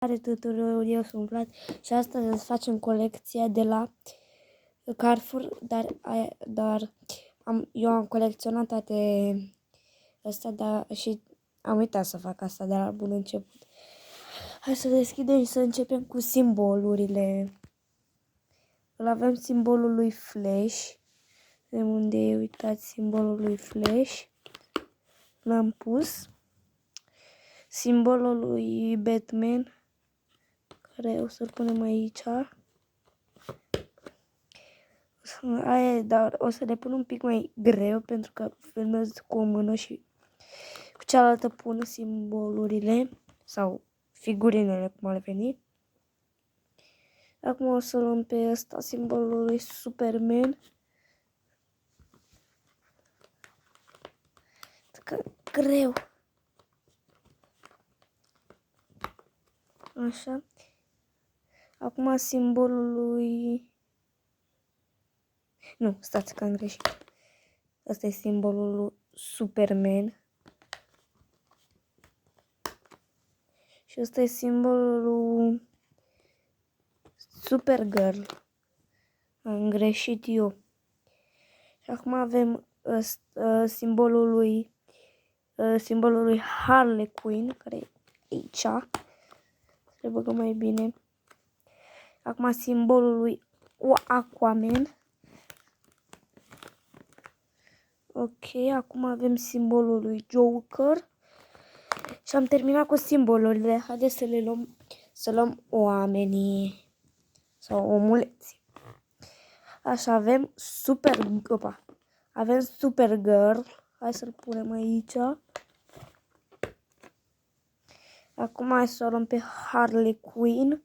Tuturor, eu sunt Vlad și astăzi îți facem colecția de la Carrefour, dar eu am colecționat toate astea, dar și am uitat să fac asta de la bun început. Hai să deschidem și să începem cu simbolurile. Îl avem simbolul lui Flash. De unde e, uitați, simbolul lui Flash. L-am pus. Simbolul lui Batman, care o să-l punem aici. Dar o să le pun un pic mai greu pentru că filmez cu o mână și cu cealaltă pun simbolurile sau figurinele, cum ar veni. Acum o să luăm pe ăsta simbolul lui Superman. Că greu. Așa. Acum simbolul lui... Nu, stați că am greșit. Asta e simbolul lui Superman. Și ăsta e simbolul lui Supergirl. Am greșit eu. Și acum avem simbolul lui Harley Quinn, care e aici. Să le băgăm mai bine. Acum simbolul lui Aquaman. Ok, acum avem simbolul lui Joker. Și am terminat cu simbolurile. Haideți să le luăm, oamenii sau omuleții. Așa, avem Supergirl. Hai să-l punem aici. Acum hai să o luăm pe Harley Quinn.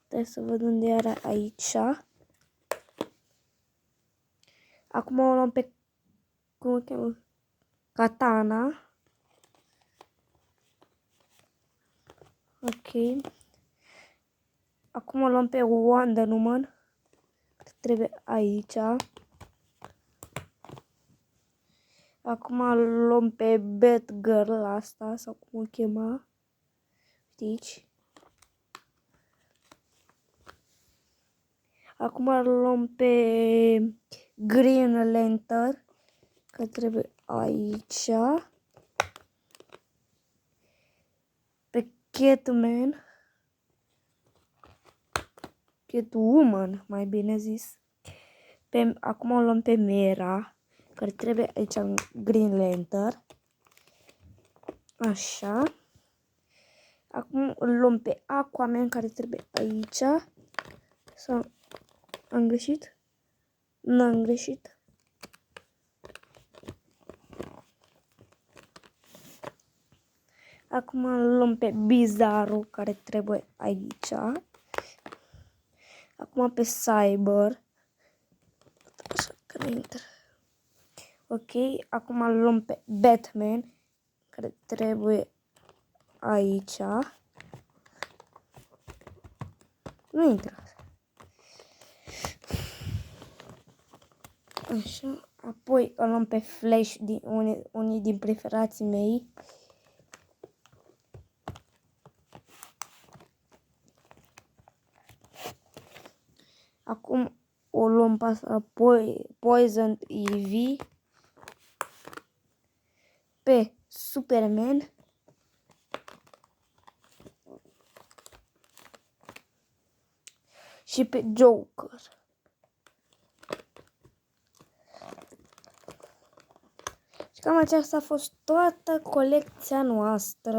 Trebuie să văd unde era aici. Acum o luăm pe, cum o cheamă? Katana. Ok. Acum o luăm pe Wonder Woman. Trebuie aici. Acum luăm pe Batgirl asta, sau cum o chema. Aici. Acum luăm pe Green Lantern, că trebuie aici. Pe Catwoman, mai bine zis. Acum o luăm pe Mera, care trebuie aici în Green Lantern. Așa. Acum îl luăm pe Aquaman, care trebuie aici. Sau am greșit? Nu am greșit. Acum îl luăm pe Bizarro, care trebuie aici. Acum pe Cyber. Așa că intră. Ok, acum îl luăm pe Batman, care trebuie aici. Nu intră. Așa, apoi îl luăm pe Flash, unii din preferații mei. Acum o luăm pe Poison Ivy, pe Superman. Și pe Joker. Și cam aceasta a fost toată colecția noastră.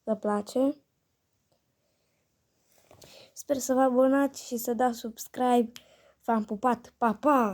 Vă place? Sper să vă abonați și să dați subscribe. V-am pupat. Pa, pa!